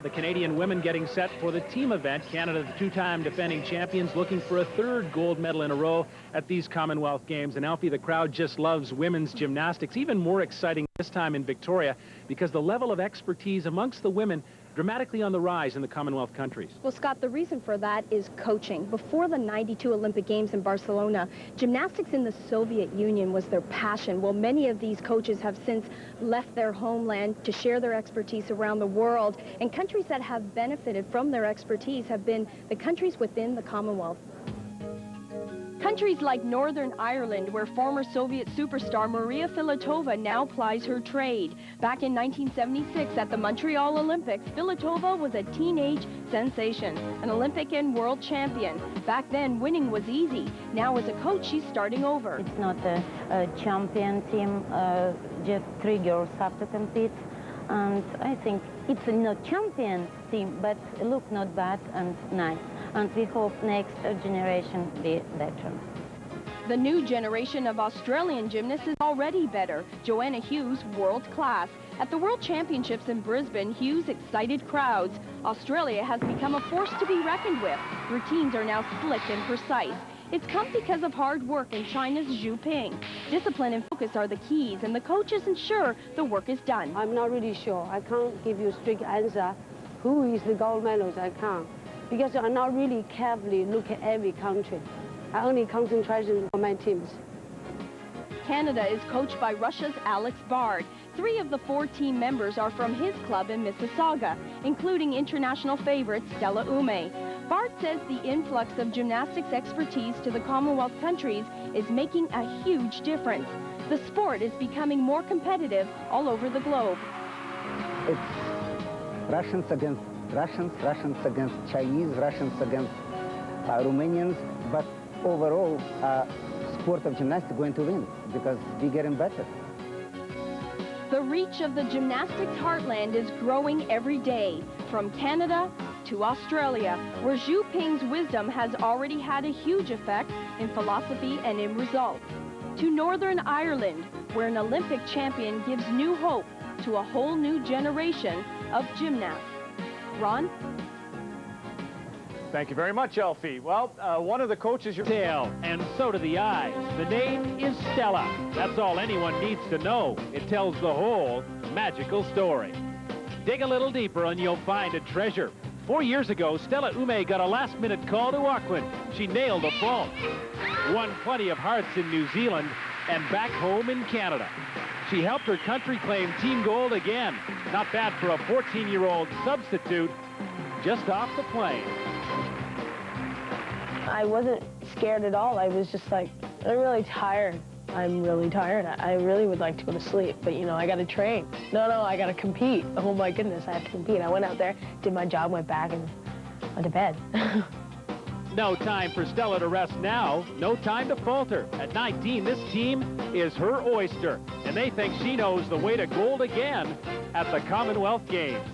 The Canadian women getting set for the team event. Canada, the two-time defending champions, looking for a third gold medal in a row at these Commonwealth Games. And Alfie, the crowd just loves women's gymnastics. Even more exciting this time in Victoria because the level of expertise amongst the women dramatically on the rise in the Commonwealth countries. Well, Scott, the reason for that is coaching. Before the '92 Olympic Games in Barcelona, gymnastics in the Soviet Union was their passion. Well, many of these coaches have since left their homeland to share their expertise around the world, and countries that have benefited from their expertise have been the countries within the Commonwealth. Countries like Northern Ireland, where former Soviet superstar Maria Filatova now plies her trade. Back in 1976 at the Montreal Olympics, Filatova was a teenage sensation, an Olympic and world champion. Back then, winning was easy. Now as a coach, she's starting over. It's not a champion team, just 3 girls have to compete. And I think it's a not champion team, but look not bad and nice. And we hope next generation be better. The new generation of Australian gymnasts is already better. Joanna Hughes, world class. At the World Championships in Brisbane, Hughes excited crowds. Australia has become a force to be reckoned with. Routines are now slick and precise. It's come because of hard work in China's Zhu Ping. Discipline and focus are the keys, and the coaches ensure the work is done. I'm not really sure. I can't give you a strict answer. Who is the gold medals? I can't. Because I not really carefully look at every country. I only concentrate on my teams. Canada is coached by Russia's Alex Bard. 3 of the 4 team members are from his club in Mississauga, including international favorite Stella Ume. Bard says the influx of gymnastics expertise to the Commonwealth countries is making a huge difference. The sport is becoming more competitive all over the globe. It's Russians against Russians, Russians against Chinese, Russians against Romanians, but overall, sport of gymnastics going to win because we're getting better. The reach of the gymnastics heartland is growing every day, from Canada to Australia, where Zhu Ping's wisdom has already had a huge effect in philosophy and in results, to Northern Ireland, where an Olympic champion gives new hope to a whole new generation of gymnasts. Ron? Thank you very much, Alfie. Well, one of the coaches, your tail, and so do the eyes. The name is Stella. That's all anyone needs to know. It tells the whole magical story. Dig a little deeper and you'll find a treasure. 4 years ago, Stella Ume got a last-minute call to Auckland. She nailed a vault, won plenty of hearts in New Zealand, and back home in Canada. She helped her country claim team gold again. Not bad for a 14-year-old substitute just off the plane. I wasn't scared at all. I was just like, I'm really tired. I'm really tired. I really would like to go to sleep, but you know, I got to train. No, I got to compete. Oh my goodness, I have to compete. I went out there, did my job, went back, and went to bed. No time for Stella to rest now. No time to falter. At 19, this team is her oyster, and they think she knows the way to gold again at the Commonwealth Games.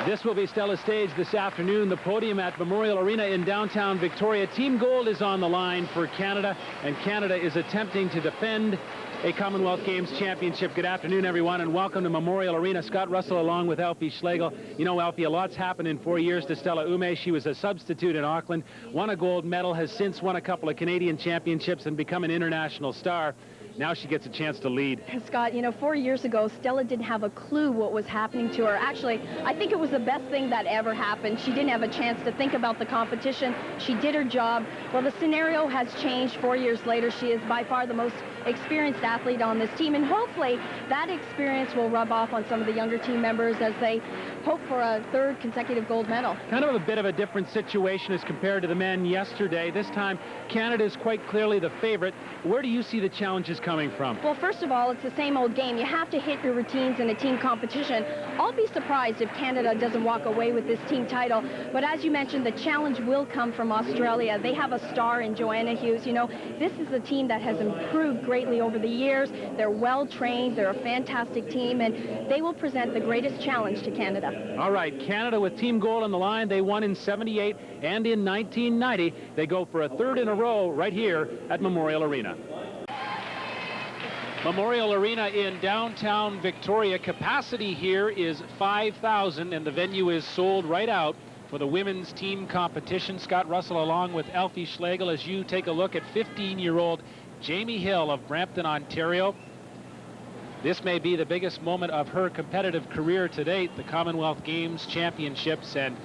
This will be Stella's stage this afternoon, the podium at Memorial Arena in downtown Victoria. Team gold is on the line for Canada, and Canada is attempting to defend a Commonwealth Games championship. Good afternoon, everyone, and welcome to Memorial Arena. Scott Russell along with Alfie Schlegel. You know, Alfie, a lot's happened in 4 years to Stella Ume. She was a substitute in Auckland, won a gold medal, has since won a couple of Canadian championships and become an international star. Now she gets a chance to lead. Scott, you know, 4 years ago, Stella didn't have a clue what was happening to her. Actually, I think it was the best thing that ever happened. She didn't have a chance to think about the competition. She did her job. Well, the scenario has changed. 4 years later, she is by far the most experienced athlete on this team, and hopefully that experience will rub off on some of the younger team members as they hope for a 3rd consecutive gold medal. Kind of a bit of a different situation as compared to the men yesterday. This time, Canada is quite clearly the favorite. Where do you see the challenges coming from? Well, first of all, it's the same old game. You have to hit your routines in a team competition. I'll be surprised if Canada doesn't walk away with this team title. But as you mentioned, the challenge will come from Australia. They have a star in Joanna Hughes. You know, this is a team that has improved greatly over the years. They're well trained. They're a fantastic team, and they will present the greatest challenge to Canada. All right, Canada with team gold on the line. They won in '78 and in 1990. They go for a 3rd in a row right here at Memorial Arena. Memorial Arena in downtown Victoria. Capacity here is 5,000, and the venue is sold right out for the women's team competition. Scott Russell along with Alfie Schlegel as you take a look at 15-year-old Jaime Hill of Brampton, Ontario. This may be the biggest moment of her competitive career to date, the Commonwealth Games Championships, and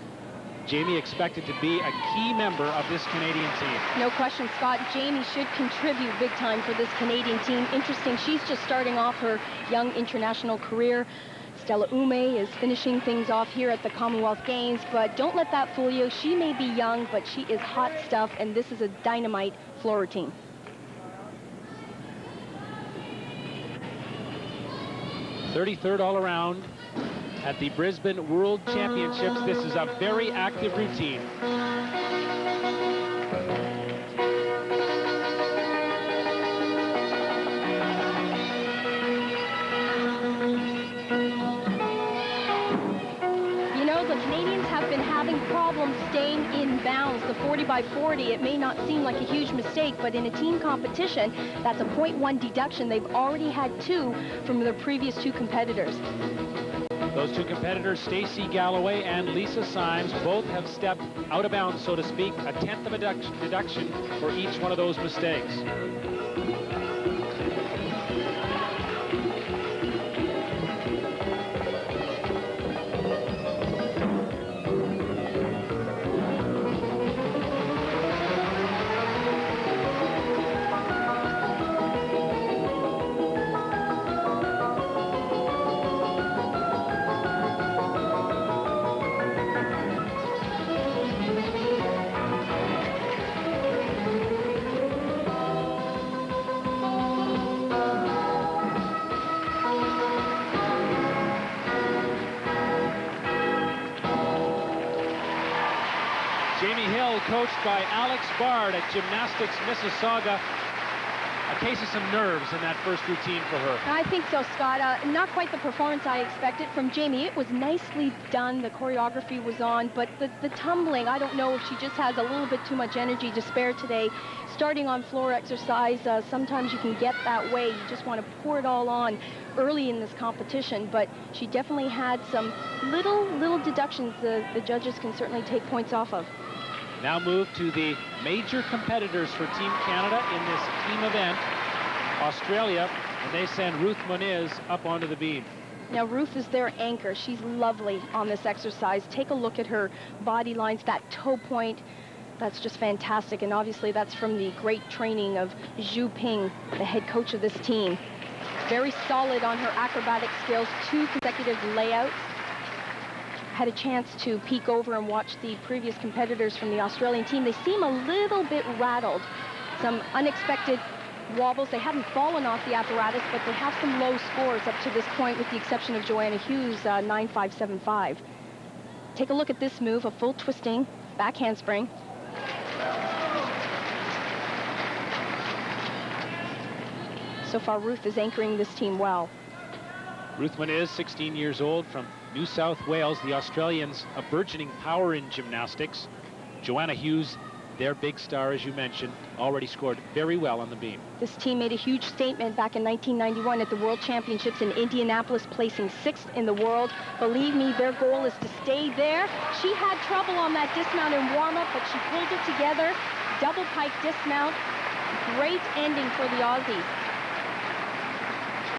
Jaime expected to be a key member of this Canadian team. No question, Scott. Jaime should contribute big time for this Canadian team. Interesting, she's just starting off her young international career. Stella Ume is finishing things off here at the Commonwealth Games, but don't let that fool you. She may be young, but she is hot stuff, and this is a dynamite floor routine. .33rd all around at the Brisbane World Championships. This is a very active routine. You know, the Canadians have been having problems staying in bounds. The 40 by 40, it may not seem like a huge mistake, but in a team competition, that's a 0.1 deduction. They've already had 2 from their previous 2 competitors. Those 2 competitors, Stacey Galloway and Lisa Symes, both have stepped out of bounds, so to speak, a 10th of a deduction for each one of those mistakes. Jaime Hill, coached by Alex Bard at Gymnastics Mississauga. A case of some nerves in that first routine for her. I think so, Scott. Not quite the performance I expected from Jaime. It was nicely done. The choreography was on, but the tumbling, I don't know if she just has a little bit too much energy to spare today. Starting on floor exercise, sometimes you can get that way. You just want to pour it all on early in this competition, but she definitely had some little deductions the judges can certainly take points off of. Now move to the major competitors for Team Canada in this team event, Australia, and they send Ruth Moniz up onto the beam. Now Ruth is their anchor. She's lovely on this exercise. Take a look at her body lines, that toe point. That's just fantastic, and obviously that's from the great training of Zhu Ping, the head coach of this team. Very solid on her acrobatic skills, 2 consecutive layouts. Had a chance to peek over and watch the previous competitors from the Australian team. They seem a little bit rattled. Some unexpected wobbles. They haven't fallen off the apparatus, but they have some low scores up to this point, with the exception of Joanna Hughes, 9.575. Take a look at this move, a full twisting back handspring. So far, Ruth is anchoring this team well. Ruth Moniz, 16 years old, from New South Wales. The Australians, a burgeoning power in gymnastics. Joanna Hughes, their big star, as you mentioned, already scored very well on the beam. This team made a huge statement back in 1991 at the World Championships in Indianapolis, placing 6th in the world. Believe me, their goal is to stay there. She had trouble on that dismount in warm-up, but she pulled it together. Double pike dismount. Great ending for the Aussies.